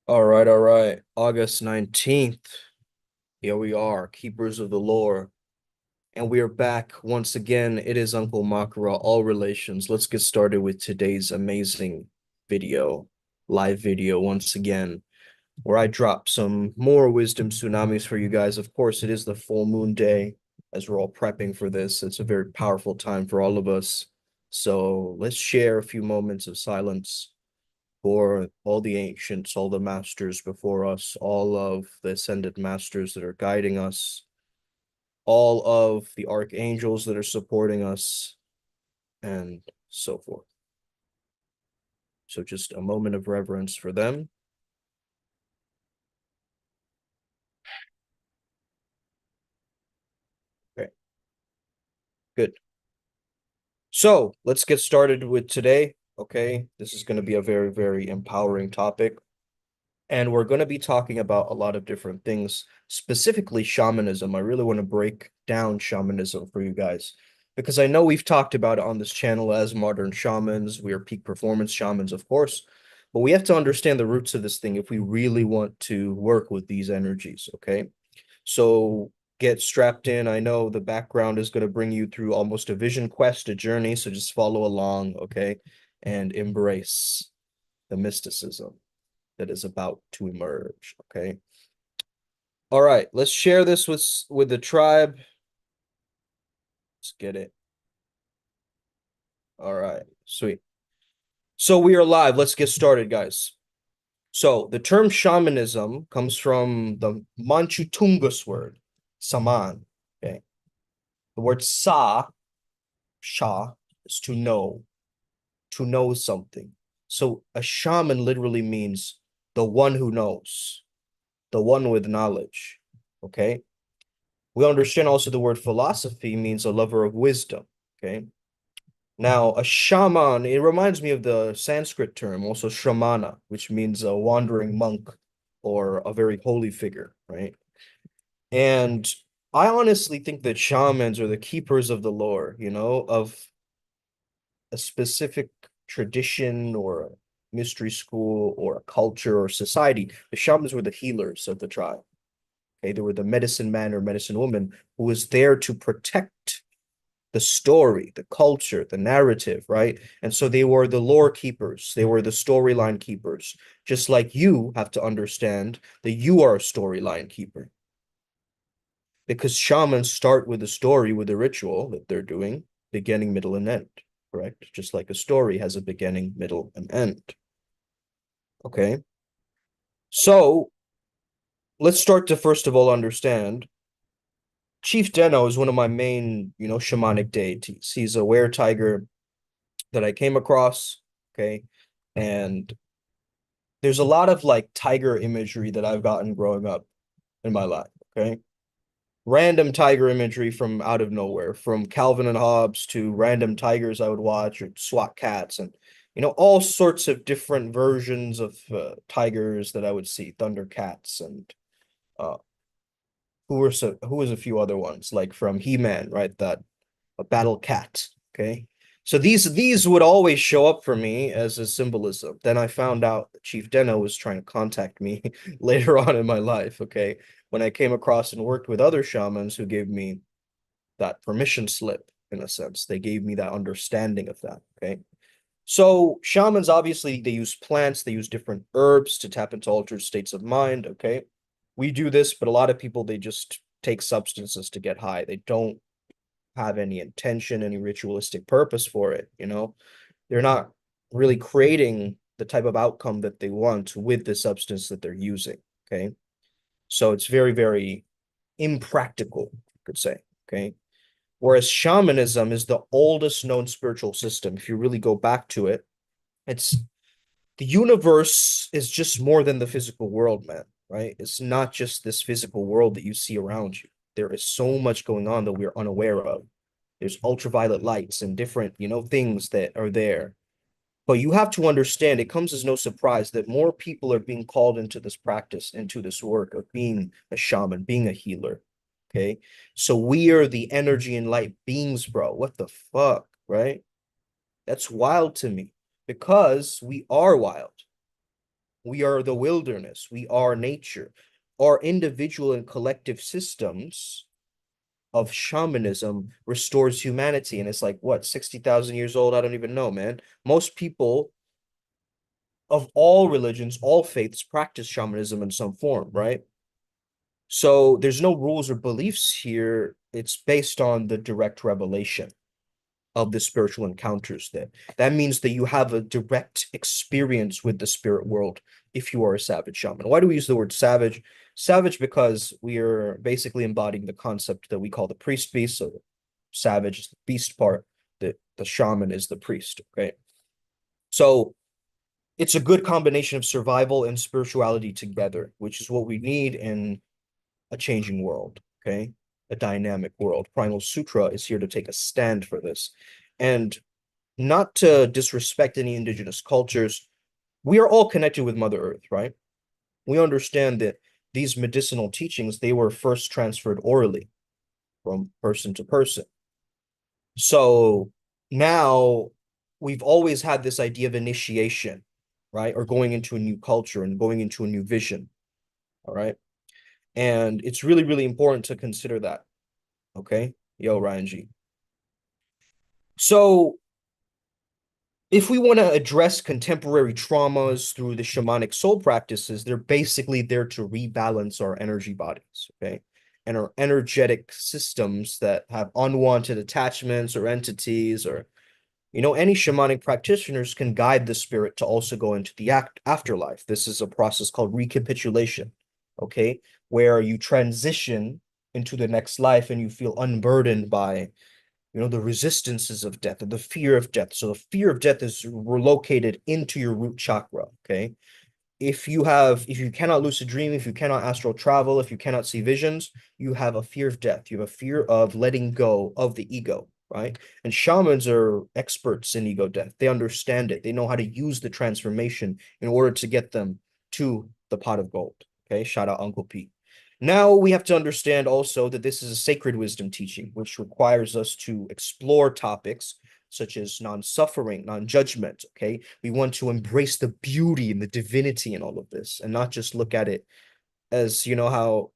All right. August 19th. Here we are, keepers of the lore. And we are back once again. It is Uncle Makara, all relations. Let's get started with today's amazing video, live video once again, where I drop some more wisdom tsunamis for you guys. Of course, it is the full moon day as we're all prepping for this. It's a very powerful time for all of us. So let's share a few moments of silence for all the ancients, all the masters before us, all of the ascended masters that are guiding us, all of the archangels that are supporting us, and so forth. So just a moment of reverence for them. Okay, good. So let's get started with today. Okay, this is going to be a very, very empowering topic. And we're going to be talking about a lot of different things, specifically shamanism. I really want to break down shamanism for you guys because I know we've talked about it on this channel as modern shamans. We are peak performance shamans, of course, but we have to understand the roots of this thing if we really want to work with these energies. Okay. So get strapped in. I know the background is going to bring you through almost a vision quest, a journey. So just follow along. Okay. And embrace the mysticism that is about to emerge. Okay. All right. Let's share this with the tribe. Let's get it. All right. Sweet. So we are live. Let's get started, guys. So the term shamanism comes from the Manchu Tungus word, saman. Okay. The word sha, is to know something. So a shaman literally means the one who knows, the one with knowledge. Okay. We understand also the word philosophy means a lover of wisdom. Okay. Now, a shaman, it reminds me of the Sanskrit term, also shamana, which means a wandering monk or a very holy figure, right? And I honestly think that shamans are the keepers of the lore, of a specific tradition or a mystery school or a culture or society. The shamans were the healers of the tribe. Okay, they were the medicine man or medicine woman who was there to protect the story, the culture, the narrative, right? And so they were the lore keepers, they were the storyline keepers, just like you have to understand that you are a storyline keeper. Because shamans start with a story, with a ritual that they're doing, beginning, middle, and end, correct? Just like a story has a beginning, middle, and end. Okay. So let's start to first of all understand Chief Deno is one of my main, shamanic deities. He's a were tiger that I came across. Okay. And there's a lot of like tiger imagery that I've gotten growing up in my life. Okay. Random tiger imagery from out of nowhere, from Calvin and Hobbes to random tigers I would watch or SWAT cats and, all sorts of different versions of tigers that I would see, Thundercats and uh, who was a few other ones like from He-Man, right? That a battle cat. Okay. So these would always show up for me as a symbolism. Then I found out that Chief Deno was trying to contact me later on in my life. Okay. When I came across and worked with other shamans who gave me that permission slip, in a sense, they gave me that understanding of that. Okay. So shamans obviously they use plants, they use different herbs to tap into altered states of mind. Okay. We do this, but a lot of people they just take substances to get high. They don't have any intention, any ritualistic purpose for it, They're not really creating the type of outcome that they want with the substance that they're using. Okay. So it's very, very impractical, you could say. Okay. Whereas shamanism is the oldest known spiritual system. If you really go back to it, it's the universe is just more than the physical world, man, right? It's not just this physical world that you see around you. There is so much going on that we're unaware of. There's ultraviolet lights and different, things that are there. But you have to understand, it comes as no surprise that more people are being called into this practice, into this work of being a shaman, being a healer. Okay. So we are the energy and light beings, bro. What the fuck, right? That's wild to me because we are wild. We are the wilderness. We are nature. Our individual and collective systems of shamanism restores humanity. And it's like, what, 60,000 years old? I don't even know, man. Most people of all religions, all faiths practice shamanism in some form, right? So there's no rules or beliefs here. It's based on the direct revelation of the spiritual encounters there. That means that you have a direct experience with the spirit world if you are a savage shaman. Why do we use the word savage? Savage because we are basically embodying the concept that we call the priest beast. So savage is the beast part, the shaman is the priest, okay? So it's a good combination of survival and spirituality together, which is what we need in a changing world, okay? A dynamic world. Primal Sutra is here to take a stand for this. And not to disrespect any indigenous cultures, we are all connected with Mother Earth, right? We understand that these medicinal teachings, they were first transferred orally from person to person. So now we've always had this idea of initiation, right? Or going into a new culture and going into a new vision, all right? And it's really, really important to consider that, okay? Yo, Ryan G. So if we want to address contemporary traumas through the shamanic soul practices, they're basically there to rebalance our energy bodies, okay? And our energetic systems that have unwanted attachments or entities or, any shamanic practitioners can guide the spirit to also go into the afterlife. This is a process called recapitulation, okay? Where you transition into the next life and you feel unburdened by the resistances of death and the fear of death. So the fear of death is relocated into your root chakra, okay? If you cannot lucid dream, if you cannot astral travel, if you cannot see visions, you have a fear of death. You have a fear of letting go of the ego, right? And shamans are experts in ego death. They understand it. They know how to use the transformation in order to get them to the pot of gold. Okay, shout out Uncle Pete. Now we have to understand also that this is a sacred wisdom teaching, which requires us to explore topics such as non-suffering, non-judgment, okay? We want to embrace the beauty and the divinity in all of this and not just look at it as, how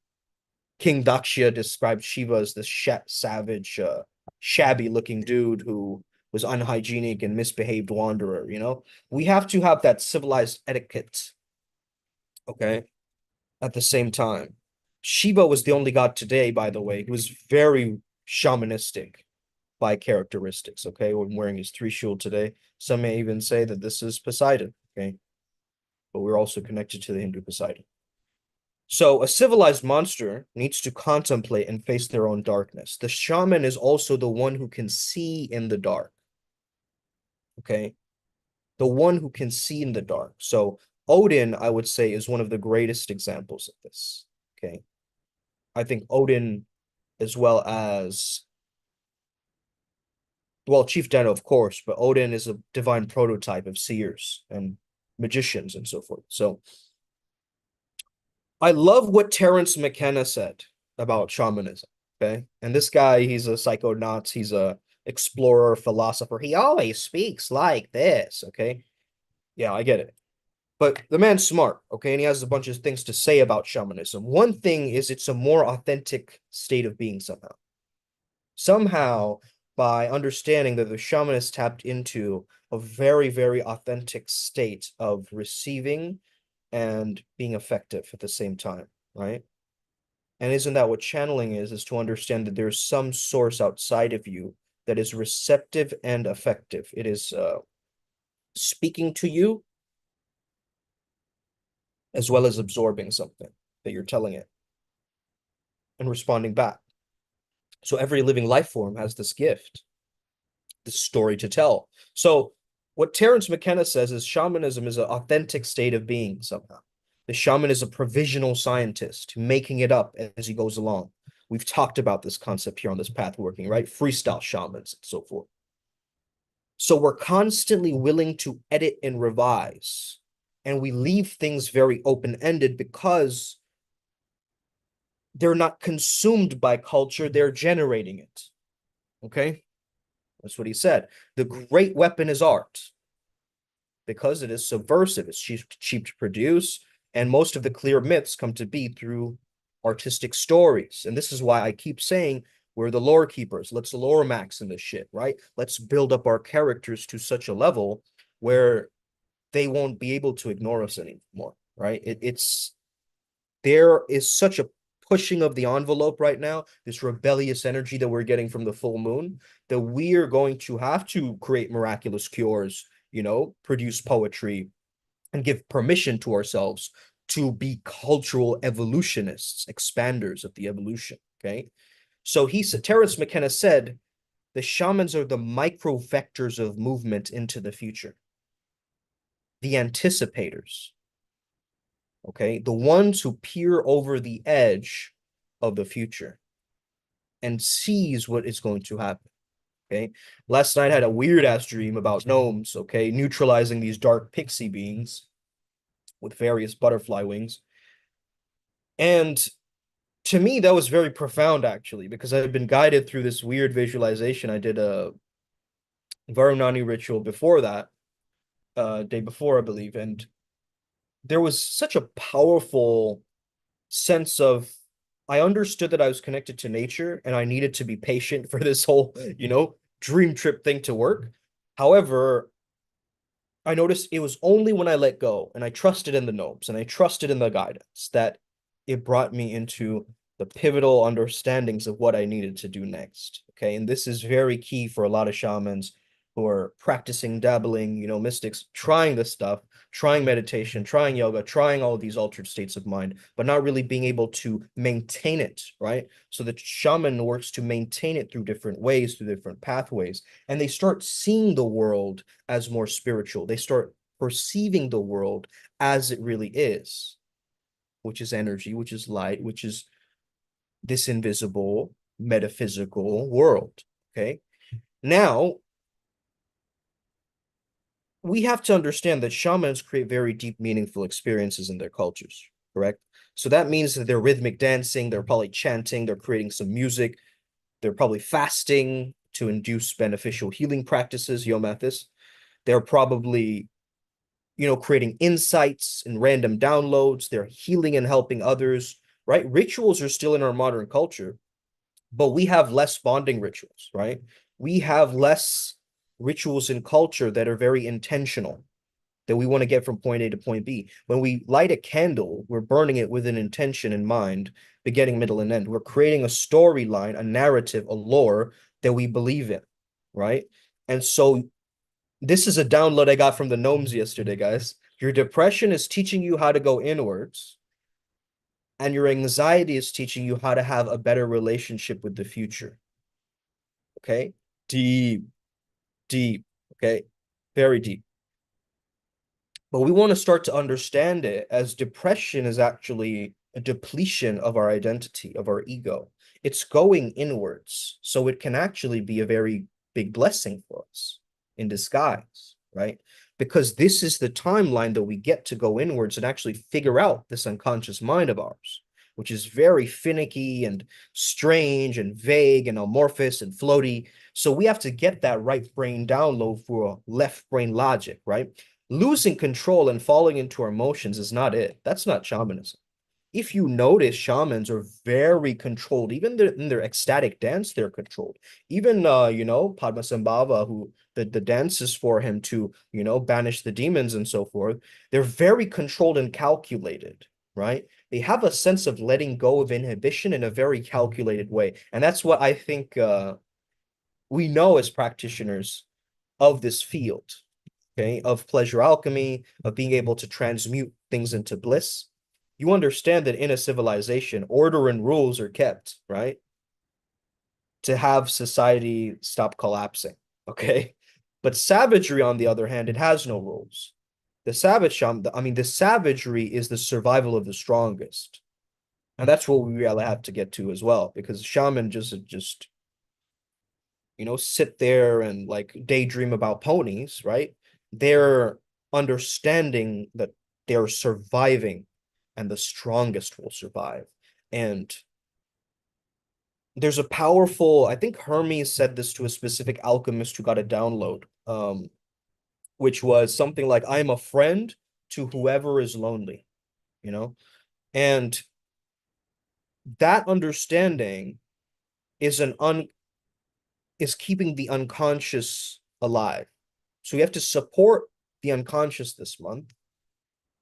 King Daksha described Shiva as this savage, shabby-looking dude who was unhygienic and misbehaved wanderer. We have to have that civilized etiquette, okay? At the same time. Shiva was the only god today, by the way. He was very shamanistic by characteristics, okay? When wearing his three-shield today. Some may even say that this is Poseidon, okay? But we're also connected to the Hindu Poseidon. So a civilized monster needs to contemplate and face their own darkness. The shaman is also the one who can see in the dark, okay? The one who can see in the dark. So Odin, I would say, is one of the greatest examples of this, okay? I think Odin, as well as, well, Chief Deno, of course, but Odin is a divine prototype of seers and magicians and so forth. So I love what Terence McKenna said about shamanism, okay? And this guy, he's a psychonaut, he's a explorer, philosopher. He always speaks like this, okay? Yeah, I get it. But the man's smart, okay? And he has a bunch of things to say about shamanism. One thing is it's a more authentic state of being somehow. Somehow, by understanding that the shamanist tapped into a very, very authentic state of receiving and being effective at the same time, right? And isn't that what channeling is to understand that there's some source outside of you that is receptive and effective. It is speaking to you as well as absorbing something that you're telling it and responding back. So every living life form has this gift, this story to tell. So what Terence McKenna says is shamanism is an authentic state of being somehow. The shaman is a provisional scientist making it up as he goes along. We've talked about this concept here on this path working, right? Freestyle shamans and so forth. So we're constantly willing to edit and revise, and we leave things very open-ended because they're not consumed by culture, they're generating it. Okay? That's what he said. The great weapon is art. because it is subversive. It's cheap to produce, and most of the clear myths come to be through artistic stories. And this is why I keep saying we're the lore keepers. Let's lore max in this shit, right? Let's build up our characters to such a level where they won't be able to ignore us anymore, right? It's there is such a pushing of the envelope right now, this rebellious energy that we're getting from the full moon, that we are going to have to create miraculous cures, produce poetry, and give permission to ourselves to be cultural evolutionists, expanders of the evolution. Okay. So Terence McKenna said, the shamans are the micro vectors of movement into the future, the anticipators. Okay. The ones who peer over the edge of the future and sees what is going to happen. Okay. Last night I had a weird ass dream about gnomes, okay, neutralizing these dark pixie beings with various butterfly wings. And to me, that was very profound, actually, because I've been guided through this weird visualization. I did a Varunani ritual before that, day before, I believe, and there was such a powerful sense of I understood that I was connected to nature and I needed to be patient for this whole, dream trip thing to work. However, I noticed it was only when I let go and I trusted in the gnomes and I trusted in the guidance that it brought me into the pivotal understandings of what I needed to do next. Okay. And this is very key for a lot of shamans who are practicing, dabbling, mystics, trying this stuff, trying meditation, trying yoga, trying all of these altered states of mind, but not really being able to maintain it, right? So the shaman works to maintain it through different ways, through different pathways, and they start seeing the world as more spiritual. They start perceiving the world as it really is, which is energy, which is light, which is this invisible metaphysical world. Okay. Now, we have to understand that shamans create very deep, meaningful experiences in their cultures, correct? So that means that they're rhythmic dancing, they're probably chanting, they're creating some music, they're probably fasting to induce beneficial healing practices, Yomathis. They're probably, creating insights and random downloads. They're healing and helping others, right? Rituals are still in our modern culture, but we have less bonding rituals, right? We have less rituals in culture that are very intentional, that we want to get from point A to point B. When we light a candle, we're burning it with an intention in mind, beginning, middle, and end. We're creating a storyline, a narrative, a lore that we believe in, right? And so this is a download I got from the gnomes yesterday, guys. Your depression is teaching you how to go inwards, and your anxiety is teaching you how to have a better relationship with the future. Okay? Deep, deep. Okay? Very deep. But we want to start to understand it as depression is actually a depletion of our identity, of our ego. It's going inwards. So it can actually be a very big blessing for us in disguise, right? Because this is the timeline that we get to go inwards and actually figure out this unconscious mind of ours, which is very finicky and strange and vague and amorphous and floaty. So we have to get that right brain download for left brain logic, right? Losing control and falling into our emotions is not it. That's not shamanism. If you notice, shamans are very controlled. Even in their ecstatic dance, they're controlled. Even Padmasambhava, who the dance is for him to, banish the demons and so forth. They're very controlled and calculated, right? They have a sense of letting go of inhibition in a very calculated way. And that's what I think we know as practitioners of this field, okay, of pleasure alchemy, of being able to transmute things into bliss. You understand that in a civilization, order and rules are kept, right? To have society stop collapsing, okay? But savagery, on the other hand, it has no rules. The savagery is the survival of the strongest. And that's what we really have to get to as well, because shaman just sit there and like daydream about ponies, right? They're understanding that they're surviving and the strongest will survive. And there's a powerful, I think Hermes said this to a specific alchemist who got a download, which was something like, I'm a friend to whoever is lonely, you know? And that understanding is is keeping the unconscious alive. So we have to support the unconscious this month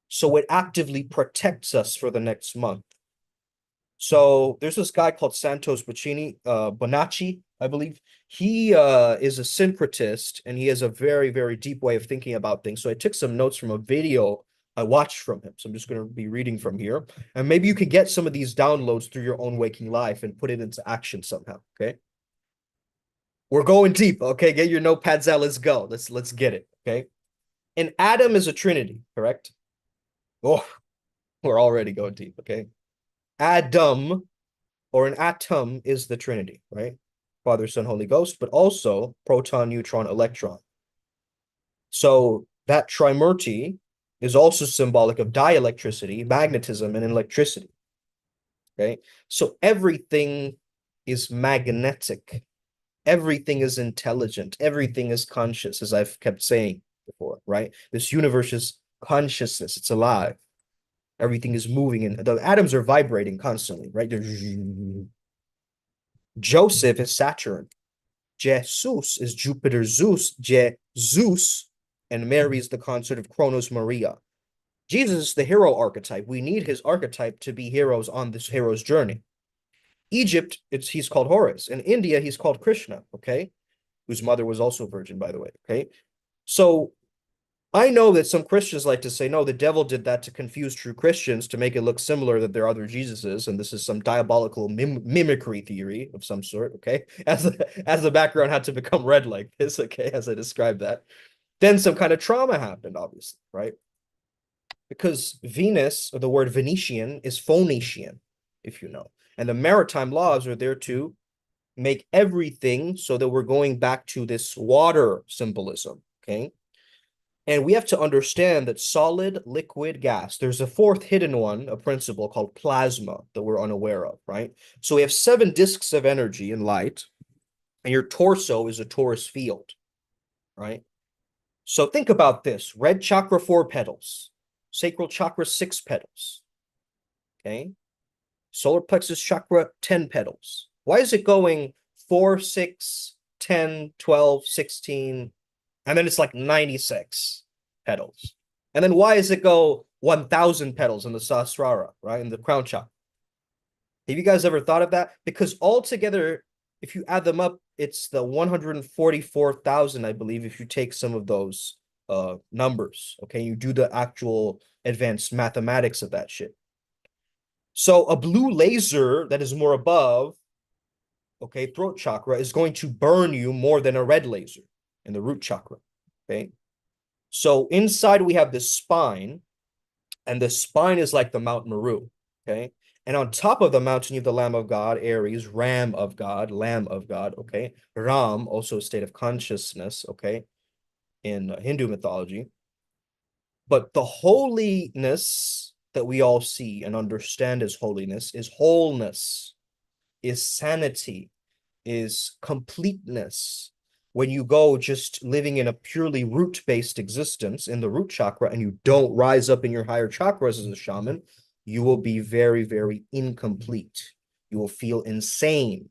so it actively protects us for the next month. So there's this guy called Santos Bonacci, I believe. He is a syncretist and he has a very, very deep way of thinking about things. So I took some notes from a video I watched from him. So I'm just going to be reading from here. And maybe you can get some of these downloads through your own waking life and put it into action somehow. Okay. We're going deep. Okay. Get your notepads out. Let's go. Let's get it. Okay. An atom is a trinity, correct? Oh, we're already going deep. Okay. Adam or an atom is the Trinity, right? Father, Son, Holy Ghost, but also proton, neutron, electron. So that trimurti is also symbolic of dielectricity, magnetism, and electricity. Okay. So everything is magnetic. Everything is intelligent. Everything is conscious, as I've kept saying before, right? This universe is consciousness. It's alive. Everything is moving and the atoms are vibrating constantly, right? Joseph is Saturn. Jesus is Jupiter Zeus. Zeus and Mary is the consort of Kronos Maria. Jesus is the hero archetype. We need his archetype to be heroes on this hero's journey. Egypt, he's called Horus. In India, he's called Krishna, okay? Whose mother was also a virgin, by the way, okay? So I know that some Christians like to say, no, the devil did that to confuse true Christians to make it look similar that there are other Jesuses, and this is some diabolical mimicry theory of some sort, okay? As the background had to become red like this, okay, as I described that. Then some kind of trauma happened, obviously, right? Because Venus, or the word Venetian, is Phoenician, if you know. And the maritime laws are there to make everything so that we're going back to this water symbolism, okay? And we have to understand that solid, liquid, gas, there's a fourth hidden one, a principle called plasma that we're unaware of, right? So we have 7 disks of energy and light, and your torso is a torus field, right? So think about this. Red chakra, 4 petals. Sacral chakra, 6 petals. Okay? Solar plexus chakra, 10 petals. Why is it going 4, 6, 10, 12, 16, and then it's like 96 petals? And then why does it go 1,000 petals in the Sahasrara, right? In the crown chakra? Have you guys ever thought of that? Because altogether, if you add them up, it's the 144,000, I believe, if you take some of those numbers, okay? You do the actual advanced mathematics of that shit. So a blue laser that is more above, okay, throat chakra is going to burn you more than a red laser in the root chakra, okay? So inside we have this spine, and the spine is like the Mount Meru, okay? And on top of the mountain, you have the Lamb of God, Aries, Ram of God, Lamb of God, okay? Ram, also a state of consciousness, okay, in Hindu mythology. But the holiness that we all see and understand as holiness is wholeness, is sanity, is completeness. When you go just living in a purely root-based existence in the root chakra and you don't rise up in your higher chakras as a shaman, you will be very, very incomplete. You will feel insane.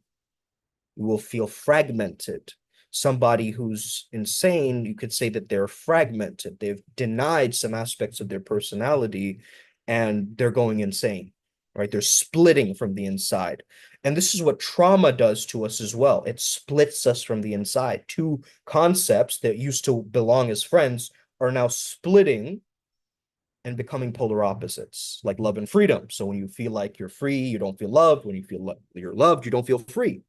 You will feel fragmented. Somebody who's insane, you could say that they're fragmented. They've denied some aspects of their personality and they're going insane, right? They're splitting from the inside. And this is what trauma does to us as well. It splits us from the inside. 2 concepts that used to belong as friends are now splitting and becoming polar opposites, like love and freedom. So when you feel like you're free, you don't feel loved. When you feel you're loved, you don't feel free,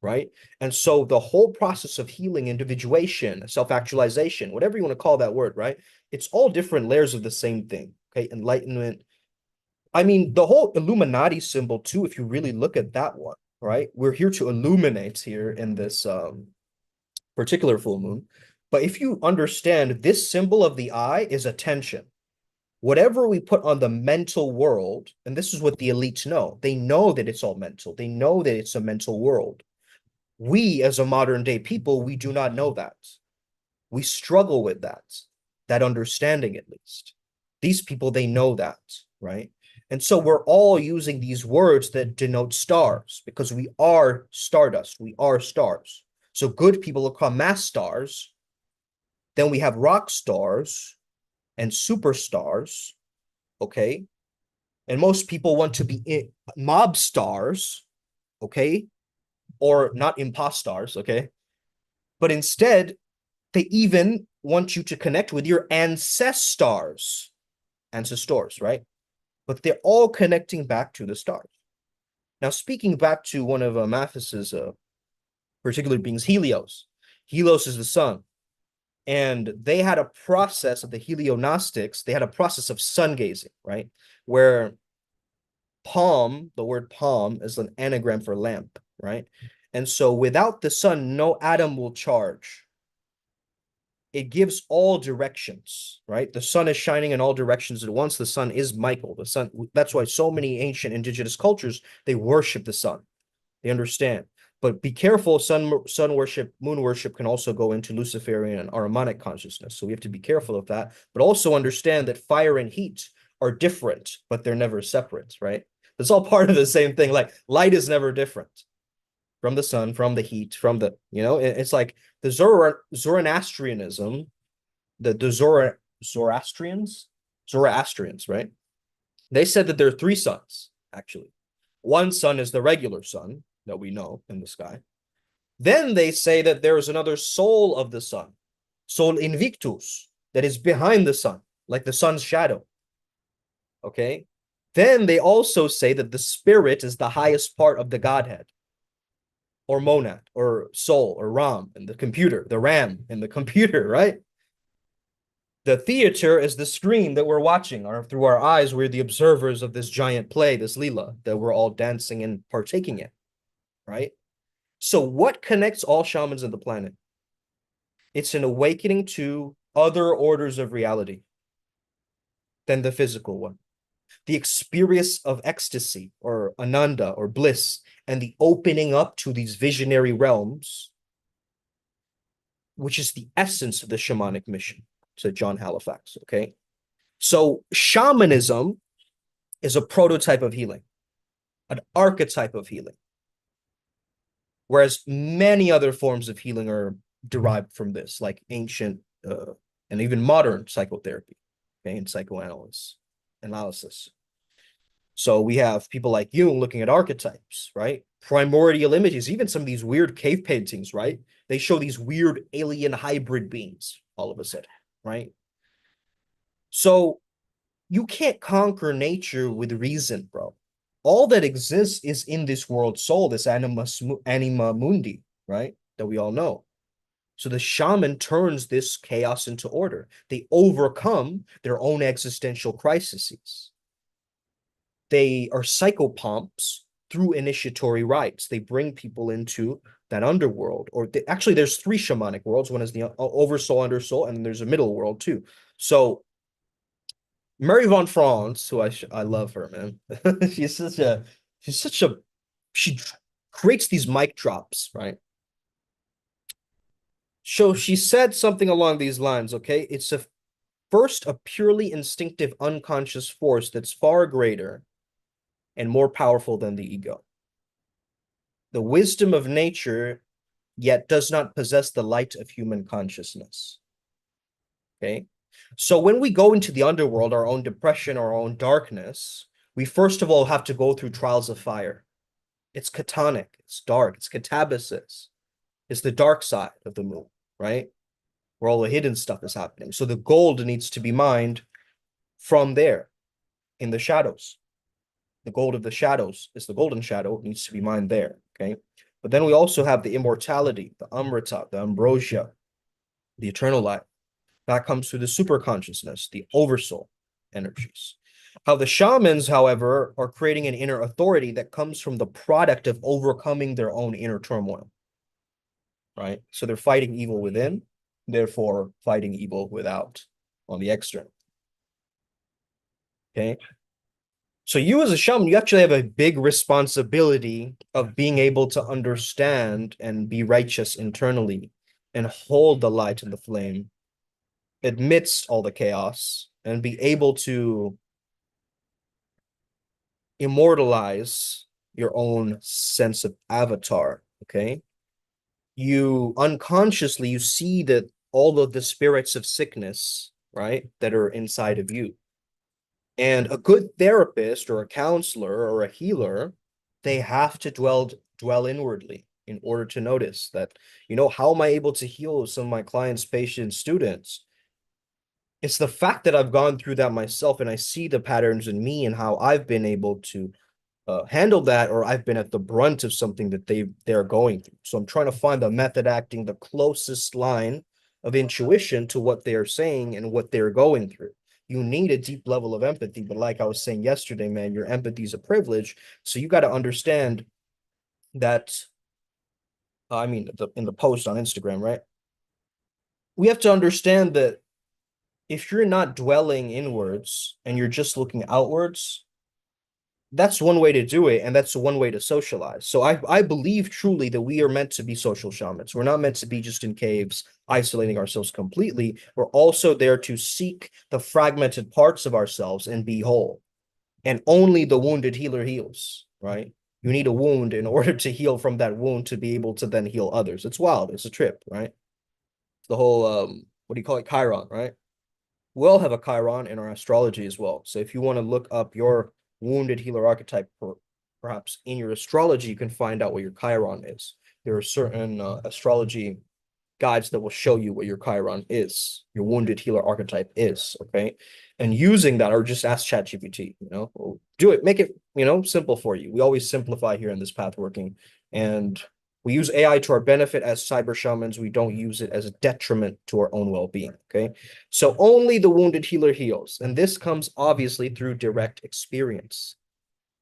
right? And so the whole process of healing, individuation, self-actualization, whatever you want to call that word, right? It's all different layers of the same thing, okay? Enlightenment. I mean, the whole Illuminati symbol too, if you really look at that one, right? We're here to illuminate here in this particular full moon. But if you understand, this symbol of the eye is attention. Whatever we put on the mental world, and this is what the elites know, they know that it's all mental. They know that it's a mental world. We, as a modern day people, we do not know that. We struggle with that. that understanding at least. These people, they know that, right? And so we're all using these words that denote stars because we are stardust. We are stars. So good people are called mass stars. Then we have rock stars and superstars, okay? And most people want to be mob stars, okay? Or not impostars, okay? But instead, they even want you to connect with your ancestors, right? But they're all connecting back to the stars. Now, speaking back to one of Matthes's particular beings, Helios. Helios is the sun. And they had a process of the Helionostics. They had a process of sun gazing, right? Where palm, the word palm is an anagram for lamp, right? And so without the sun, no atom will charge. It gives all directions, right? The sun is shining in all directions at once. The sun is Michael. The sun, that's why so many ancient indigenous cultures, they worship the sun. They understand. But be careful, sun worship, moon worship can also go into Luciferian and Ahrimanic consciousness. So we have to be careful of that, but also understand that fire and heat are different, but they're never separate, right? It's all part of the same thing. Like light is never different from the sun, from the heat, from the, it's like the Zoroastrianism, the Zoroastrians, right? They said that there are three suns, actually. One sun is the regular sun that we know in the sky. Then they say that there is another soul of the sun, Sol Invictus, that is behind the sun, like the sun's shadow. Okay? Then they also say that the spirit is the highest part of the Godhead, or monad, or soul, or RAM in the computer, the RAM in the computer, right? The theater is the screen that we're watching, or through our eyes, we're the observers of this giant play, this Leela, that we're all dancing and partaking in, right? So what connects all shamans on the planet? It's an awakening to other orders of reality than the physical one. The experience of ecstasy or ananda or bliss and the opening up to these visionary realms, which is the essence of the shamanic mission, said John Halifax, okay? So shamanism is a prototype of healing, an archetype of healing, whereas many other forms of healing are derived from this, like ancient and even modern psychotherapy, okay, and psychoanalysis. So we have people like Jung looking at archetypes, right? Primordial images, even some of these weird cave paintings, right? They show these weird alien hybrid beings all of a sudden, right? So you can't conquer nature with reason, bro. All that exists is in this world soul, this anima mundi, right? That we all know. So the shaman turns this chaos into order. They overcome their own existential crises. They are psychopomps through initiatory rites. They bring people into that underworld. Or actually, there's three shamanic worlds. One is the oversoul, undersoul, and then there's a middle world too. So Mary von Franz, who I love her, man. she's such a she creates these mic drops, right? So she said something along these lines, okay? It's a purely instinctive unconscious force that's far greater and more powerful than the ego. The wisdom of nature yet does not possess the light of human consciousness. Okay? So when we go into the underworld, our own depression, our own darkness, we first of all have to go through trials of fire. It's catonic, it's dark, it's catabasis. It's the dark side of the moon, right? Where all the hidden stuff is happening. So the gold needs to be mined from there in the shadows. The gold of the shadows is the golden shadow. It needs to be mined there, okay? But then we also have the immortality, the amrita, the ambrosia, the eternal life. That comes through the super consciousness, the oversoul energies. How the shamans, however, are creating an inner authority that comes from the product of overcoming their own inner turmoil, right? So they're fighting evil within, therefore fighting evil without on the external. Okay. So you as a shaman, you actually have a big responsibility of being able to understand and be righteous internally and hold the light and the flame amidst all the chaos and be able to immortalize your own sense of avatar. Okay. You unconsciously, you see that all of the spirits of sickness, right, that are inside of you. And a good therapist or a counselor or a healer, they have to dwell inwardly in order to notice that, how am I able to heal some of my clients, patients, students? It's the fact that I've gone through that myself and I see the patterns in me and how I've been able to handle that, or I've been at the brunt of something that they're going through. So I'm trying to find the method acting, the closest line of intuition to what they're saying and what they're going through. You need a deep level of empathy, but like I was saying yesterday, man, your empathy is a privilege. So you got to understand that. I mean, in the post on Instagram, right? We have to understand that if you're not dwelling inwards and you're just looking outwards, that's one way to do it, and that's one way to socialize. So I believe truly that we are meant to be social shamans. We're not meant to be just in caves isolating ourselves completely. We're also there to seek the fragmented parts of ourselves and be whole. And only the wounded healer heals, right? You need a wound in order to heal from that wound to be able to then heal others. It's wild. It's a trip, right? The whole what do you call it? Chiron, right? We all have a Chiron in our astrology as well. So if you want to look up your wounded healer archetype, perhaps in your astrology, you can find out what your Chiron is. There are certain astrology guides that will show you what your Chiron is, your wounded healer archetype is, okay? And using that, or just ask ChatGPT, do it, make it, simple for you. We always simplify here in this path working, and we use AI to our benefit as cyber shamans. We don't use it as a detriment to our own well-being, okay? So only the wounded healer heals, and this comes obviously through direct experience.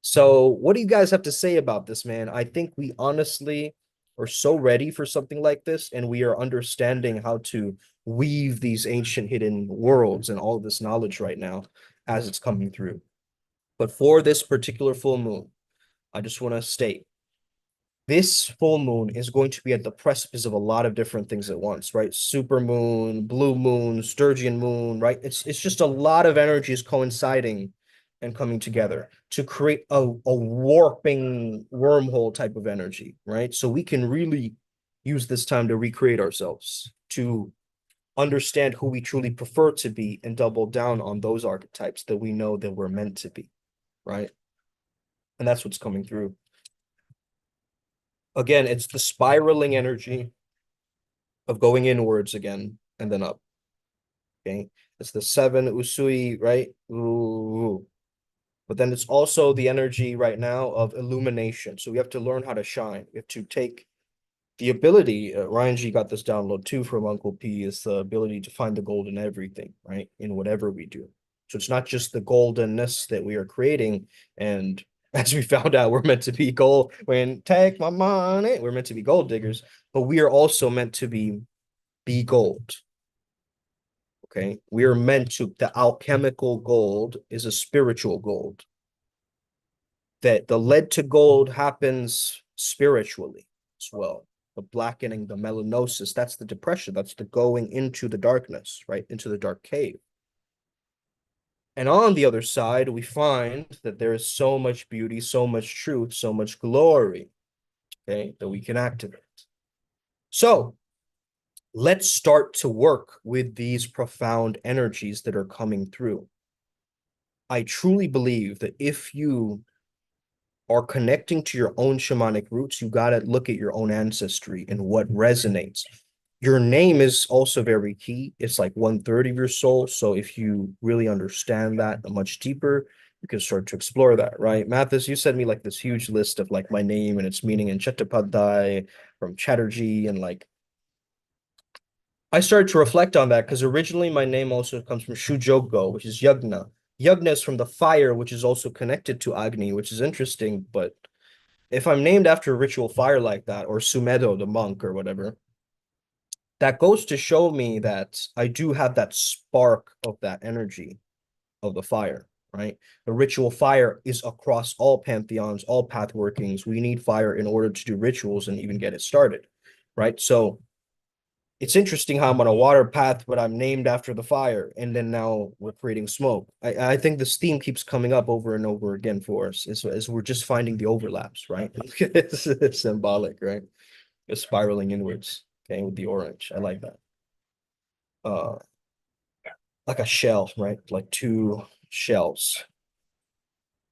So what do you guys have to say about this, man? I think we honestly are so ready for something like this, and we are understanding how to weave these ancient hidden worlds and all of this knowledge right now as it's coming through. But for this particular full moon, I just want to state this full moon is going to be at the precipice of a lot of different things at once, right? Super moon, blue moon, sturgeon moon, right? It's just a lot of energies coinciding and coming together to create a warping wormhole type of energy, right? So we can really use this time to recreate ourselves, to understand who we truly prefer to be and double down on those archetypes that we know that we're meant to be, right? And that's what's coming through. Again, it's the spiraling energy of going inwards again and then up. Okay. It's the seven usui, right? Ooh. But then it's also the energy right now of illumination. So we have to learn how to shine. We have to take the ability, Ryan G got this download too from Uncle P, is the ability to find the gold in everything, right? In whatever we do. So it's not just the goldenness that we are creating. And as we found out, we're meant to be gold. When take my money, we're meant to be gold diggers, but we are also meant to be gold. Okay. We are meant to, the alchemical gold is a spiritual gold. That the lead to gold happens spiritually as well. The blackening, the melanosis, that's the depression. That's the going into the darkness, right? Into the dark cave. And on the other side, we find that there is so much beauty, so much truth, so much glory, okay, that we can activate. So let's start to work with these profound energies that are coming through. I truly believe that if you are connecting to your own shamanic roots, you got to look at your own ancestry and what resonates. Your name is also very key. It's like 1/3 of your soul. So if you really understand that much deeper, you can start to explore that, right? Mathis, you sent me like this huge list of like my name and its meaning in Chattopadhyay from Chatterjee, and like I started to reflect on that because originally my name also comes from Shujogo, which is Yagna. Yagna is from the fire, which is also connected to Agni, which is interesting. But if I'm named after a ritual fire like that, or Sumedo, the monk, or whatever, that goes to show me that I do have that spark of that energy of the fire, right? The ritual fire is across all pantheons, all path workings. We need fire in order to do rituals and even get it started, right? So it's interesting how I'm on a water path, but I'm named after the fire, and then now we're creating smoke. I think this theme keeps coming up over and over again for us as we're just finding the overlaps, right? It's symbolic, right? It's spiraling inwards, okay, with the orange. I like that. Uh, like a shell, right? Like two shells.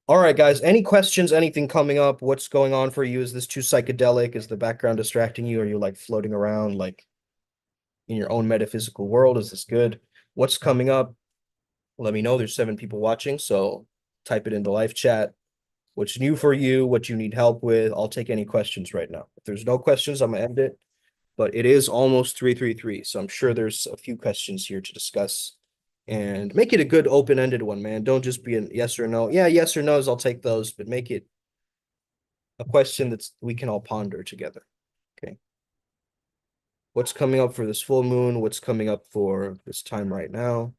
All right, guys. Any questions? Anything coming up? What's going on for you? Is this too psychedelic? Is the background distracting you? Are you like floating around like in your own metaphysical world? Is this good? What's coming up? Let me know. There's 7 people watching, so type it in the live chat. What's new for you? What you need help with? I'll take any questions right now. If there's no questions, I'm gonna end it. But it is almost 3:33, so I'm sure there's a few questions here to discuss. And make it a good open-ended one, man. Don't just be a yes or no. Yeah, yes or no's, I'll take those, but make it a question that's we can all ponder together. Okay. What's coming up for this full moon? What's coming up for this time right now?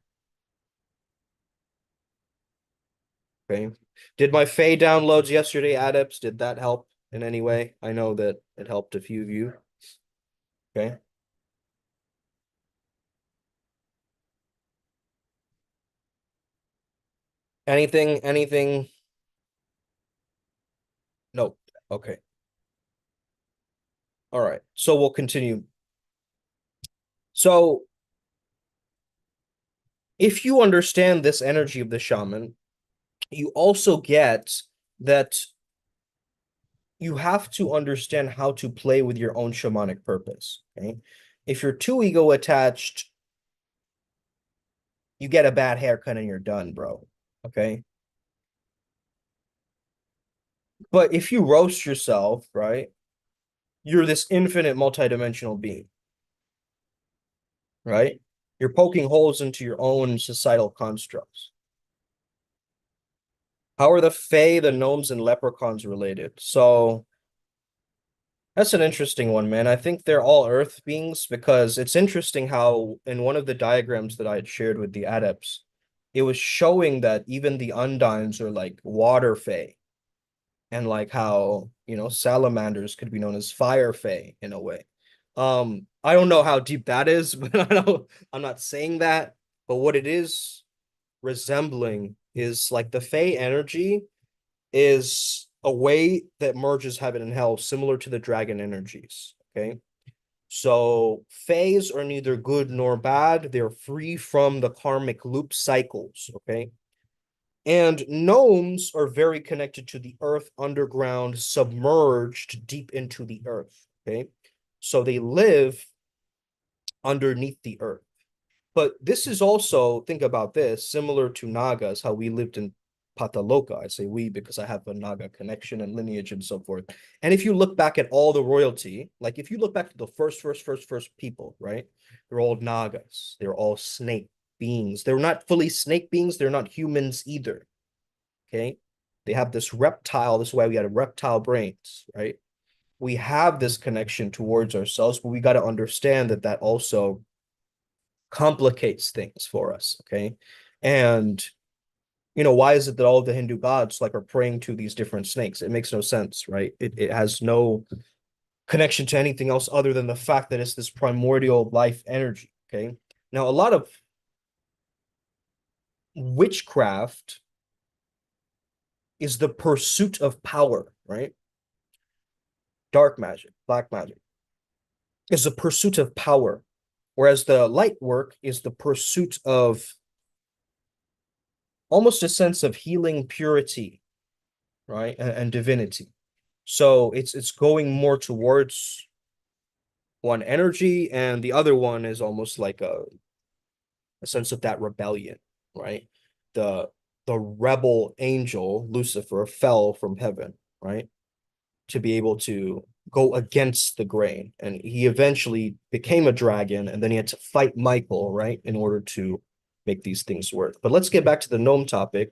Okay. Did my Faye downloads yesterday, Adepts? Did that help in any way? I know that it helped a few of you. Okay. Anything? Nope. Okay. All right. So we'll continue. So if you understand this energy of the shaman, you also get that you have to understand how to play with your own shamanic purpose. Okay. If you're too ego attached, you get a bad haircut and you're done, bro. Okay. But if you roast yourself, right, you're this infinite multidimensional being, right? You're poking holes into your own societal constructs. How are the Fae, the gnomes, and leprechauns related? So that's an interesting one, man. I think they're all earth beings because it's interesting how in one of the diagrams that I had shared with the adepts, it was showing that even the undines are like water fae, and like how, salamanders could be known as fire fae in a way. I don't know how deep that is, but I'm not saying that, but what it is resembling is like the fae energy is a way that merges heaven and hell, similar to the dragon energies. Okay. So fays are neither good nor bad. They're free from the karmic loop cycles. Okay. And gnomes are very connected to the earth underground, submerged deep into the earth. Okay. So they live underneath the earth. But this is also, think about this, similar to Nagas, how we lived in Pataloka. I say we because I have a Naga connection and lineage and so forth. And if you look back at all the royalty, like if you look back to the first people, right? They're all Nagas. They're all snake beings. They're not fully snake beings. They're not humans either. Okay. They have this reptile. This is why we had reptile brains, right? We have this connection towards ourselves, but we got to understand that that also complicates things for us. Okay. And why is it that all of the Hindu gods like are praying to these different snakes? It makes no sense, right? It has no connection to anything else other than the fact that it's this primordial life energy. Okay. Now, a lot of witchcraft is the pursuit of power, right? Dark magic, black magic is the pursuit of power, whereas the light work is the pursuit of almost a sense of healing purity, right? And divinity. So it's going more towards one energy, and the other one is almost like a sense of that rebellion, right? The the rebel angel Lucifer fell from heaven, right? To be able to go against the grain. And he eventually became a dragon, and then he had to fight Michael, right, in order to make these things work. But let's get back to the gnome topic.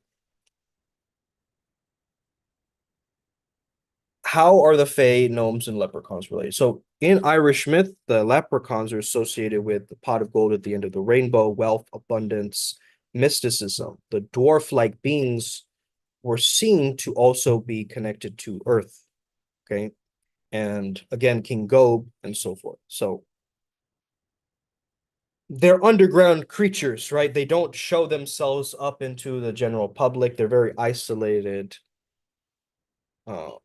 How are the Fae, gnomes, and leprechauns related? So in Irish myth, the leprechauns are associated with the pot of gold at the end of the rainbow, wealth, abundance, mysticism. The dwarf-like beings were seen to also be connected to Earth. Okay. And again, King Gob and so forth. So they're underground creatures, right? They don't show themselves up into the general public. They're very isolated,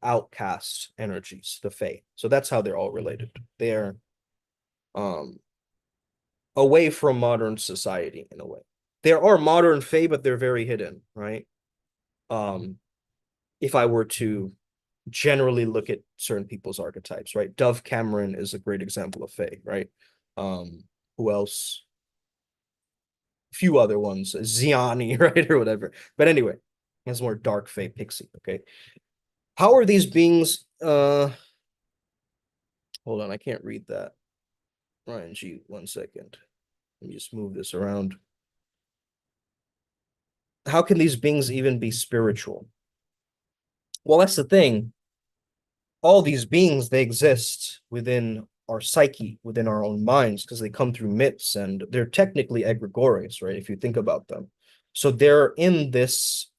outcast energies, the Fae. So that's how they're all related. They're um away from modern society in a way. There are modern Fae, but they're very hidden, right? Um, if I were to generally look at certain people's archetypes, right? Dove Cameron is a great example of Fae, right? Um, who else? A few other ones, Ziani, right, or whatever. But anyway, has more dark Fae pixie. Okay, how are these beings? Hold on, I can't read that. Ryan G, 1 second. Let me just move this around. How can these beings even be spiritual? Well, that's the thing. All these beings, they exist within our psyche, within our own minds, because they come through myths and they're technically egregores, right? If you think about them. So they're in this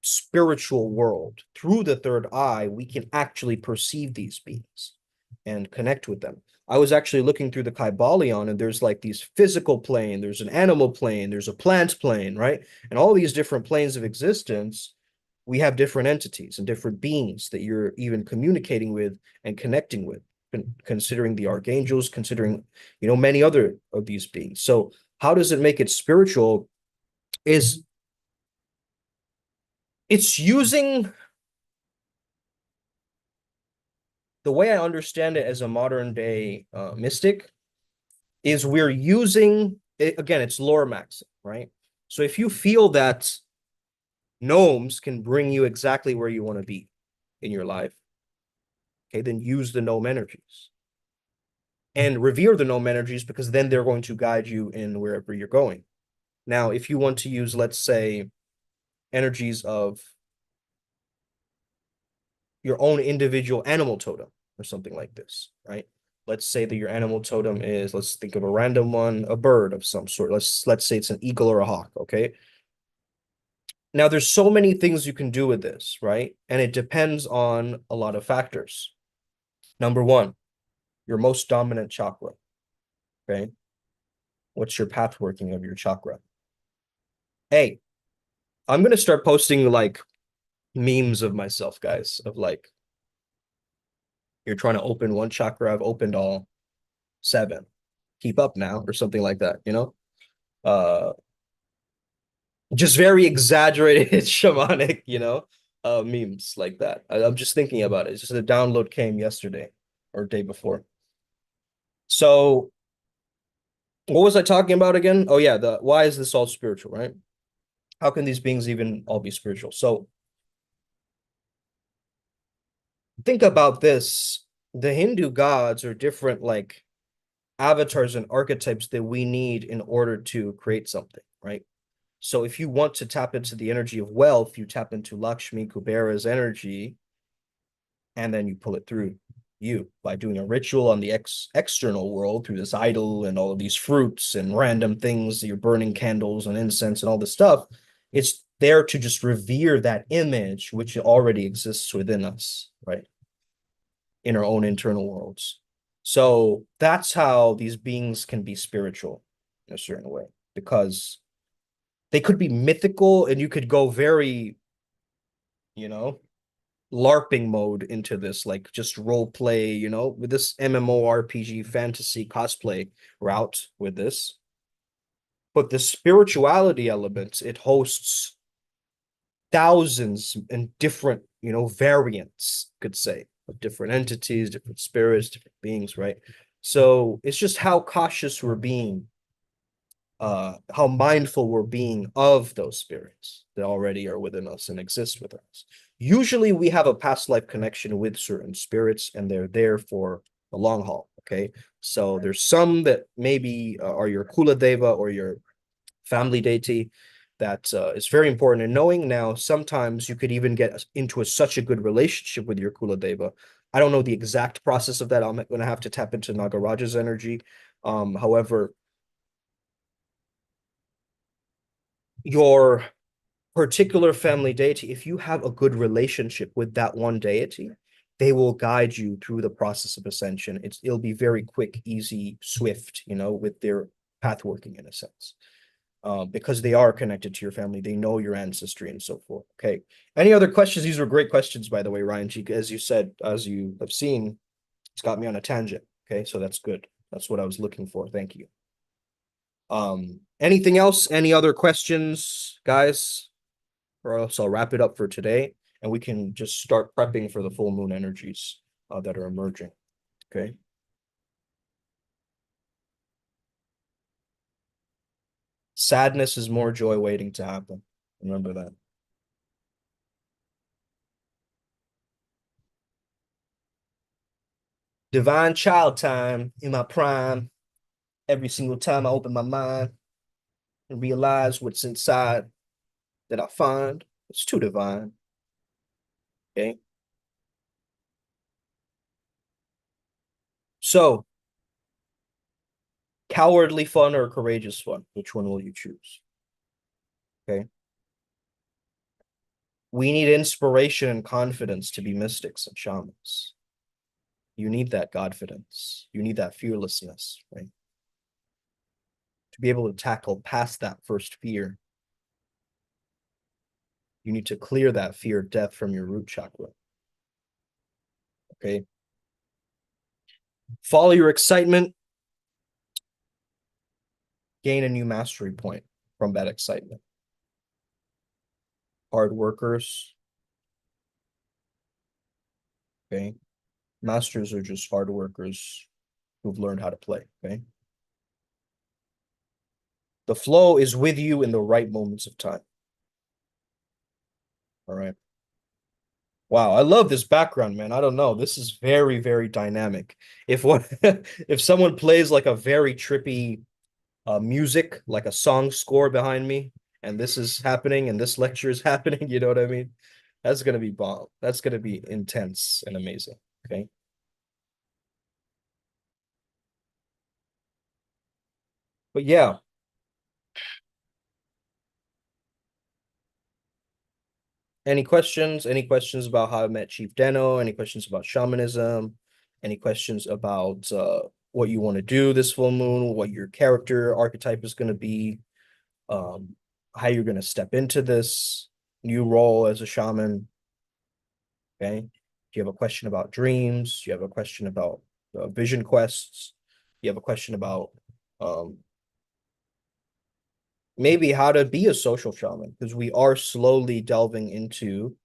spiritual world. Through the third eye, we can actually perceive these beings and connect with them. I was actually looking through the Kybalion, and there's like these physical plane, there's an animal plane, there's a plant plane, right? And all these different planes of existence, we have different entities and different beings that you're even communicating with and connecting with, considering the archangels, considering, many other of these beings. So how does it make it spiritual? Is it's using the way I understand it as a modern day mystic is we're using it, again, it's lore maxing, right? So if you feel that gnomes can bring you exactly where you want to be in your life, okay, then use the gnome energies and revere the gnome energies, because then they're going to guide you in wherever you're going. Now, if you want to use, let's say, energies of your own individual animal totem or something like this, right? Let's say that your animal totem is, let's think of a random one, a bird of some sort. Let's say it's an eagle or a hawk, okay? Now there's so many things you can do with this, right? And it depends on a lot of factors. Number one, your most dominant chakra, okay? What's your path working of your chakra? Hey, I'm gonna start posting like memes of myself, guys, of like, you're trying to open one chakra, I've opened all seven. Keep up now, or something like that. Uh just very exaggerated shamanic, memes like that. I'm just thinking about it. It's just the download came yesterday or day before. So what was I talking about again? Oh yeah, the why is this all spiritual, right? How can these beings even all be spiritual? So think about this. The Hindu gods are different, like avatars and archetypes that we need in order to create something, right? So if you want to tap into the energy of wealth, you tap into Lakshmi Kubera's energy, and then you pull it through you by doing a ritual on the external world through this idol and all of these fruits and random things. You're burning candles and incense and all this stuff. It's there to just revere that image, which already exists within us, right? In our own internal worlds. So that's how these beings can be spiritual in a certain way, because they could be mythical, and you could go very, you know, LARPing mode into this, like just role play, with this MMORPG fantasy cosplay route with this. But the spirituality elements, it hosts thousands and different, variants, could say, of different entities, different spirits, different beings, right? So it's just how cautious we're being, how mindful we're being of those spirits that already are within us and exist with us. Usually we have a past life connection with certain spirits, and they're there for the long haul, okay? So there's some that maybe are your Kula Deva or your family deity that is very important in knowing. Now, sometimes you could even get into such a good relationship with your Kula Deva. I don't know the exact process of that. I'm going to have to tap into Nagaraja's energy. However, your particular family deity, if you have a good relationship with that one deity, they will guide you through the process of ascension. It'll be very quick, easy, swift, with their path working in a sense. Because they are connected to your family, they know your ancestry and so forth. Okay. Any other questions? These were great questions, by the way, Ryan. As you said, as you have seen, it's got me on a tangent. Okay, so that's good. That's what I was looking for. Thank you. Anything else? Any other questions, guys? Or else I'll wrap it up for today, and we can just start prepping for the full moon energies that are emerging. Okay. Sadness is more joy waiting to happen. Remember that. Divine child time in my prime. Every single time I open my mind and realize what's inside that I find, it's too divine. Okay. So, cowardly fun or courageous fun? Which one will you choose? Okay. We need inspiration and confidence to be mystics and shamans. You need that confidence. You need that fearlessness, right? To be able to tackle past that first fear, you need to clear that fear of death from your root chakra. Okay. Follow your excitement, gain a new mastery point from that excitement. Hard workers. Okay. Masters are just hard workers who've learned how to play. Okay. The flow is with you in the right moments of time. All right. Wow, I love this background, man. I don't know. This is very, very dynamic. If what if someone plays like a very trippy music, like a song score behind me, and this is happening and this lecture is happening, you know what I mean? That's gonna be bomb. That's gonna be intense and amazing. Okay. But yeah, any questions? Any questions about how I met Chief Deno? Any questions about shamanism? Any questions about what you want to do this full moon? What your character archetype is going to be? How you're going to step into this new role as a shaman? Okay. Do you have a question about dreams? Do you have a question about vision quests? Do you have a question about um, maybe how to be a social shaman? Because we are slowly delving into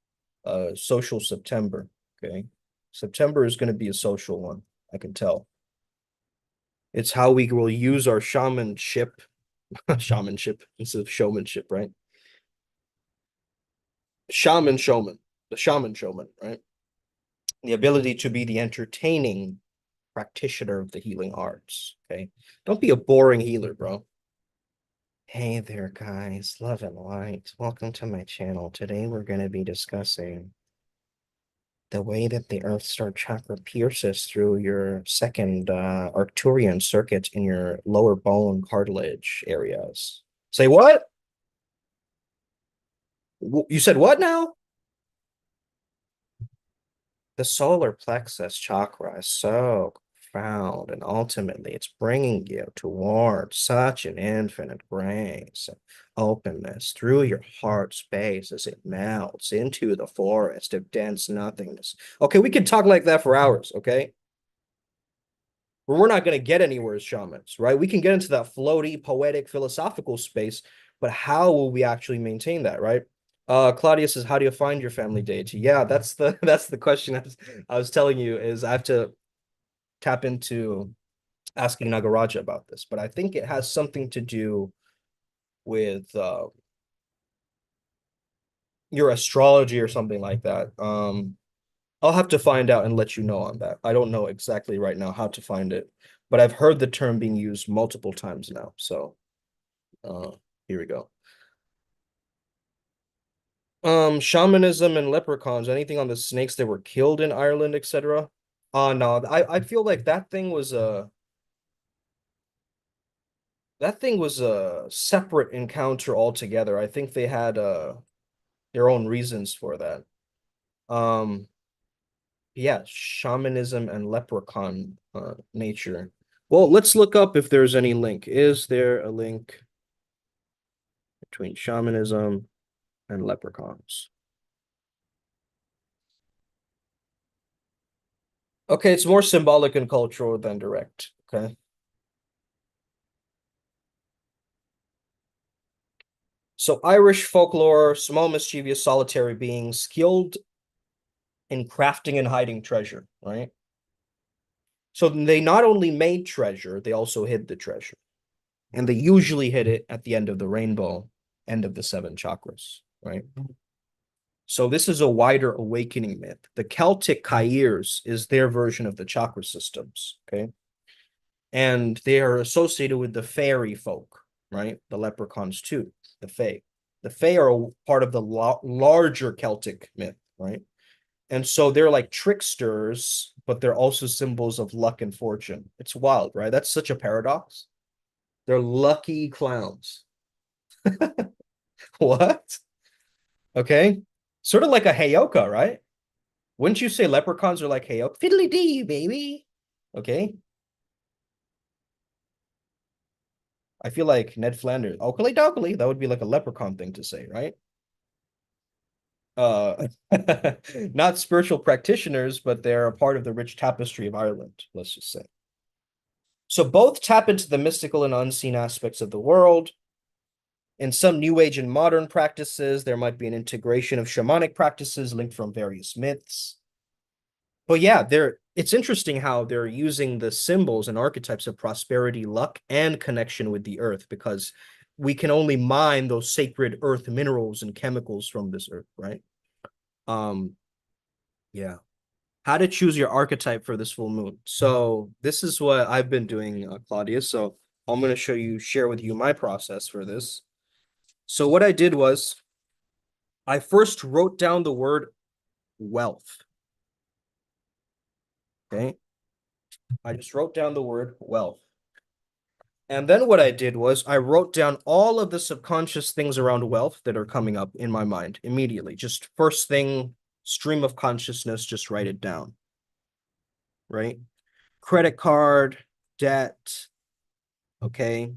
social September. Okay. September is going to be a social one. I can tell. It's how we will use our shamanship, shamanship instead of showmanship, right? Shaman showman, the shaman showman, right? The ability to be the entertaining practitioner of the healing arts. Okay. Don't be a boring healer, bro. Hey there, guys. Love and light. Welcome to my channel. Today we're going to be discussing the way that the Earth Star chakra pierces through your second Arcturian circuit in your lower bone cartilage areas. Say what? You said what now? The solar plexus chakra is so profound, and ultimately it's bringing you towards such an infinite grace and openness through your heart space as it melts into the forest of dense nothingness. Okay, we can talk like that for hours, okay? We're not going to get anywhere as shamans, right? We can get into that floaty, poetic, philosophical space, but how will we actually maintain that, right? Claudia says, how do you find your family deity? Yeah, that's the question I was telling you is I have to tap into asking Nagaraja about this, but I think it has something to do with your astrology or something like that. I'll have to find out and let you know on that. I don't know exactly right now how to find it, but I've heard the term being used multiple times now. So uh, here we go. Shamanism and leprechauns, anything on the snakes that were killed in Ireland, etc. No, I feel like that thing was a separate encounter altogether. I think they had their own reasons for that. Um, yeah, shamanism and leprechaun nature. Well, let's look up if there's any link. Is there a link between shamanism and leprechauns? Okay, it's more symbolic and cultural than direct. Okay. So Irish folklore, small mischievous solitary beings skilled in crafting and hiding treasure, right? So they not only made treasure, they also hid the treasure. And they usually hid it at the end of the rainbow, end of the seven chakras, right? So this is a wider awakening myth. The Celtic Kairs is their version of the chakra systems, okay? And they are associated with the fairy folk, right? The leprechauns too, the fae. The fae are a part of the larger Celtic myth, right? And so they're like tricksters, but they're also symbols of luck and fortune. It's wild, right? That's such a paradox. They're lucky clowns. What? Okay. Sort of like a Heyoka, right? Wouldn't you say leprechauns are like Heyoka? Fiddly dee, baby. Okay. I feel like Ned Flanders, Oakley dokley, that would be like a leprechaun thing to say, right? Uh, not spiritual practitioners, but they're a part of the rich tapestry of Ireland, let's just say. So both tap into the mystical and unseen aspects of the world. In some New Age and modern practices, there might be an integration of shamanic practices linked from various myths. But yeah, it's interesting how they're using the symbols and archetypes of prosperity, luck, and connection with the earth, because we can only mine those sacred earth minerals and chemicals from this earth, right? Um, yeah. How to choose your archetype for this full moon. So this is what I've been doing, Claudia. So I'm going to share with you my process for this. So what I did was I first wrote down the word wealth. Okay. I just wrote down the word wealth. And then what I did was I wrote down all of the subconscious things around wealth that are coming up in my mind immediately. Just first thing, stream of consciousness, just write it down. Right? Credit card, debt, okay,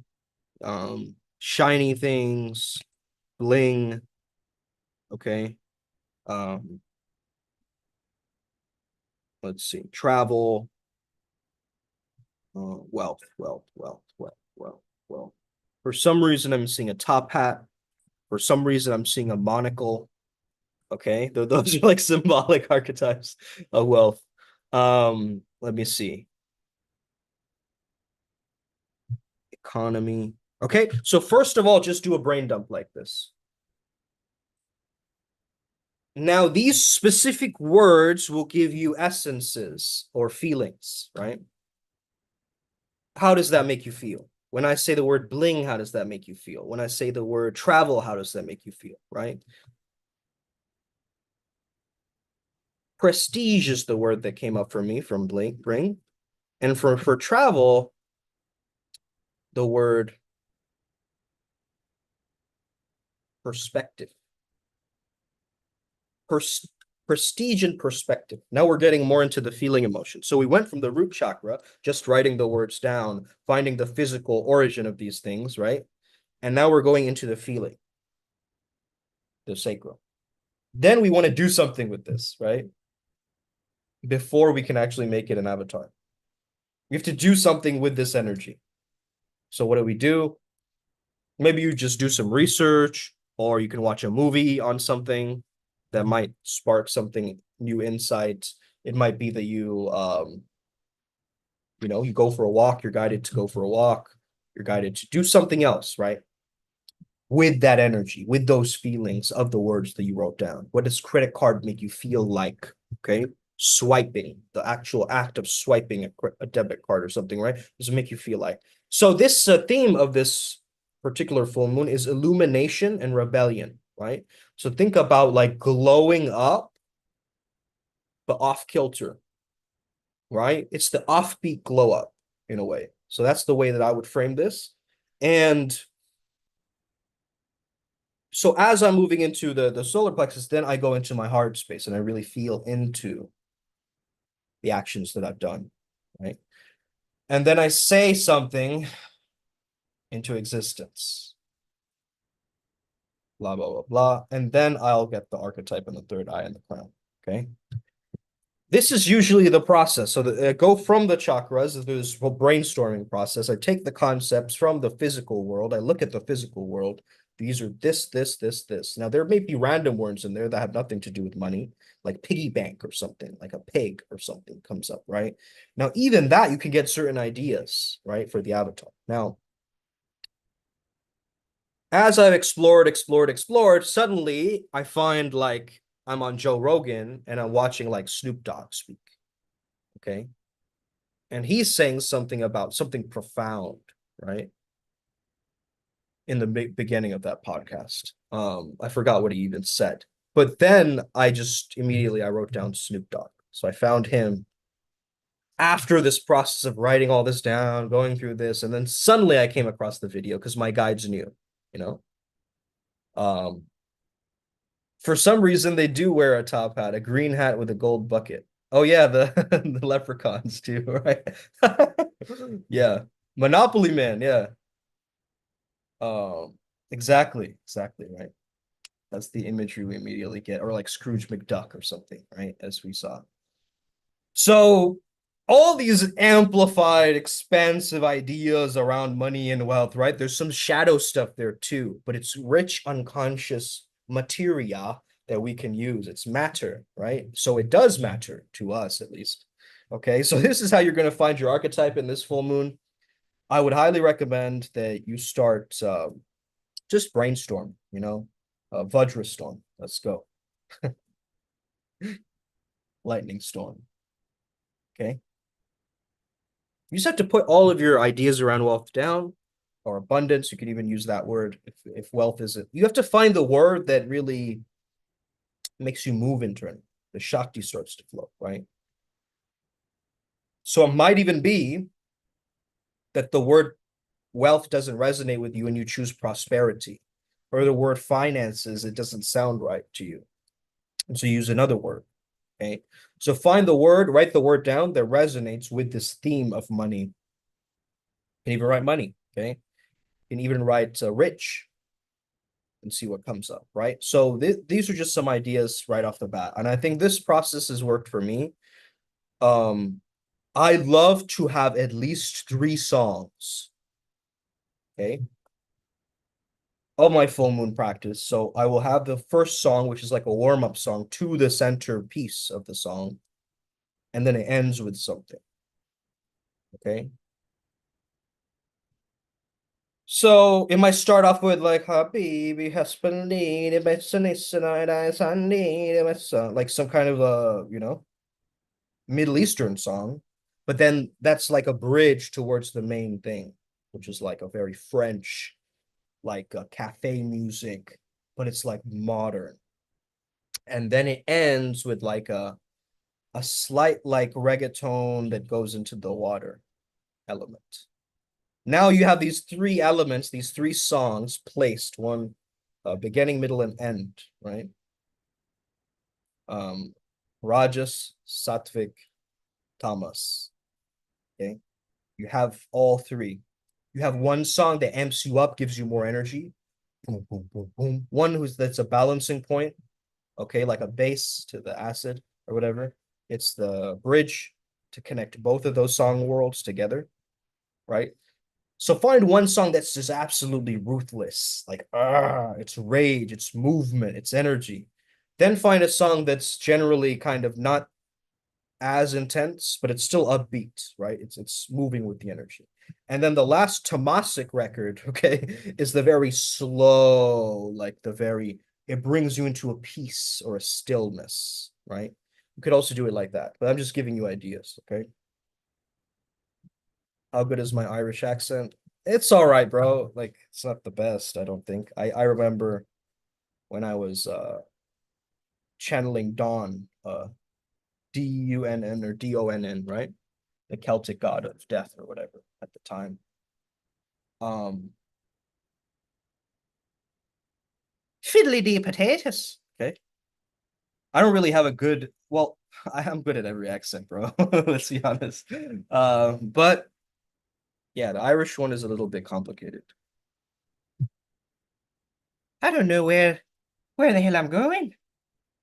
shiny things, bling, okay, um, let's see, travel, wealth. For some reason, I'm seeing a top hat. For some reason, I'm seeing a monocle. Okay, those are like symbolic archetypes of wealth. Let me see. Economy. Okay, so first of all, just do a brain dump like this. Now, these specific words will give you essences or feelings, right? How does that make you feel? When I say the word bling, how does that make you feel? When I say the word travel, how does that make you feel, right? Prestige is the word that came up for me from bring. And for travel, the word perspective. Prestige and perspective. Now we're getting more into the feeling emotion. So we went from the root chakra, just writing the words down, finding the physical origin of these things, right? And now we're going into the feeling, the sacral. Then we want to do something with this, right? Before we can actually make it an avatar. We have to do something with this energy. So what do we do? Maybe you just do some research, or you can watch a movie on something that might spark something new insight. It might be that you go for a walk, you're guided to go for a walk, you're guided to do something else, right? With that energy, with those feelings of the words that you wrote down. What does credit card make you feel like? Okay. Swiping, the actual act of swiping a debit card or something, right? Does it make you feel like? So this theme of this particular full moon is illumination and rebellion, right? So think about like glowing up, but off kilter, right? It's the offbeat glow up in a way. So that's the way that I would frame this. And so as I'm moving into the solar plexus, then I go into my heart space and I really feel into the actions that I've done, right? And then I say something into existence. Blah, blah, blah, blah. And then I'll get the archetype and the third eye and the crown. Okay. This is usually the process. So I go from the chakras, there's this whole brainstorming process. I take the concepts from the physical world. I look at the physical world. These are this, this, this, this. Now, there may be random words in there that have nothing to do with money, like piggy bank or something, like a pig or something comes up, right? Now, even that, you can get certain ideas, right, for the avatar. Now, as I've explored, suddenly I find like I'm on Joe Rogan and I'm watching like Snoop Dogg speak. Okay. And he's saying something about something profound, right? In the beginning of that podcast. I forgot what he even said. But then I just immediately I wrote down Snoop Dogg. So I found him after this process of writing all this down, going through this, and then suddenly I came across the video because my guides knew, you know. Um, for some reason they do wear a top hat, a green hat with a gold bucket. Oh yeah, the the leprechauns too, right? Yeah. Monopoly Man, yeah. Exactly, right. That's the imagery we immediately get, or like Scrooge McDuck or something, right? As we saw. So all these amplified, expansive ideas around money and wealth, right? There's some shadow stuff there too, but it's rich, unconscious materia that we can use. It's matter, right? So it does matter to us, at least. Okay, so this is how you're going to find your archetype in this full moon. I would highly recommend that you start just brainstorm, you know, Vajra storm. Let's go. Lightning storm. Okay. You just have to put all of your ideas around wealth down or abundance. You could even use that word if wealth isn't. You have to find the word that really makes you move internally. The Shakti starts to flow, right? So it might even be that the word wealth doesn't resonate with you and you choose prosperity, or the word finances, it doesn't sound right to you. And so you use another word. Okay. So find the word, write the word down that resonates with this theme of money. You can even write money. Okay. You can even write rich and see what comes up. Right. So these are just some ideas right off the bat. And I think this process has worked for me. I love to have at least 3 songs. Okay. Of my full moon practice. So I will have the first song, which is like a warm-up song, to the centerpiece of the song. And then it ends with something. Okay. So it might start off with like Habibi like some kind of Middle Eastern song, but then that's like a bridge towards the main thing, which is like a very French, like cafe music, but it's like modern. And then it ends with like a slight like reggaeton that goes into the water element. Now you have these 3 elements, these 3 songs placed, one beginning, middle, and end, right? Um, Rajas, Sattvic, Tamas. Okay. You have all 3. You have one song that amps you up, gives you more energy. Boom, boom, boom, boom. One that's a balancing point, okay, like a base to the acid or whatever. It's the bridge to connect both of those song worlds together, right? So find one song that's just absolutely ruthless, like it's rage, it's movement, it's energy. Then find a song that's generally kind of not as intense, but it's still upbeat, right? It's moving with the energy. And then the last Tomasic record, okay, is the very slow, like the very it brings you into a peace or a stillness, right? You could also do it like that, but I'm just giving you ideas, okay? How good is my Irish accent? It's all right, bro. Like it's not the best, I don't think. I remember when I was channeling Dawn, Dunn or Donn, right? The Celtic god of death or whatever at the time. Um Fiddly dee potatoes. Okay. I don't really have a well, I am good at every accent, bro. Let's be honest. But Yeah, the Irish one is a little bit complicated. I don't know where the hell I'm going.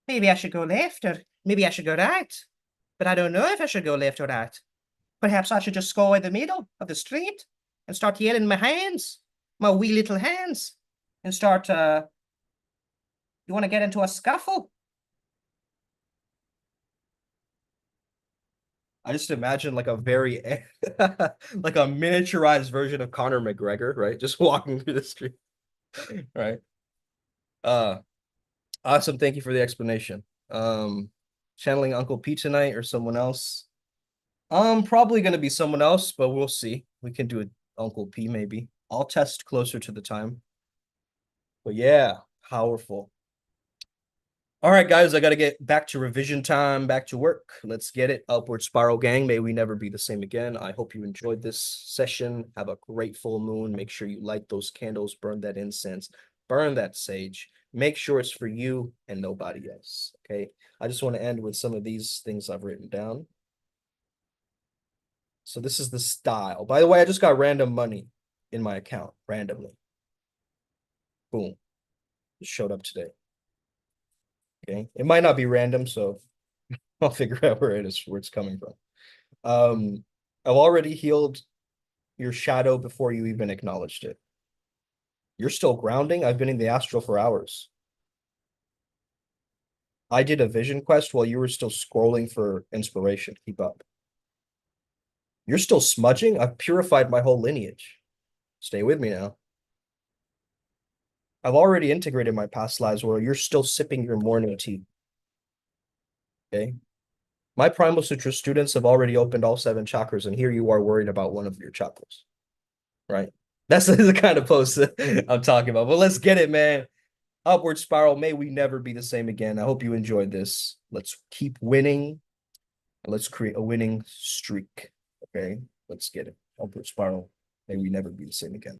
Maybe I should go left or maybe I should go right. But I don't know if I should go left or right. Perhaps I should just go in the middle of the street and start yelling my hands, my wee little hands, and start, you want to get into a scuffle? I just imagine like a very like a miniaturized version of Conor McGregor, right? Just walking through the street, right? Uh awesome. Thank you for the explanation. Channeling Uncle P tonight or someone else? Probably gonna be someone else, but we'll see. We can do it Uncle P maybe. I'll test closer to the time. But yeah, powerful. All right, guys, I got to get back to revision time, back to work. Let's get it. Upward Spiral Gang. May we never be the same again. I hope you enjoyed this session. Have a great full moon. Make sure you light those candles, burn that incense, burn that sage. Make sure it's for you and nobody else. Okay. I just want to end with some of these things I've written down. So this is the style. By the way, I just got random money in my account randomly. Boom. Just showed up today. Okay. It might not be random, so I'll figure out where it's coming from. I've already healed your shadow before you even acknowledged it. You're still grounding. I've been in the astral for hours. I did a vision quest while you were still scrolling for inspiration. Keep up. You're still smudging. I've purified my whole lineage. Stay with me now. I've already integrated my past lives where you're still sipping your morning tea. Okay. My Primal Sutra students have already opened all 7 chakras, and here you are worried about one of your chakras. Right? That's the kind of post that I'm talking about. But let's get it, man. Upward Spiral. May we never be the same again. I hope you enjoyed this. Let's keep winning. And let's create a winning streak. Okay? Let's get it. Upward Spiral. May we never be the same again.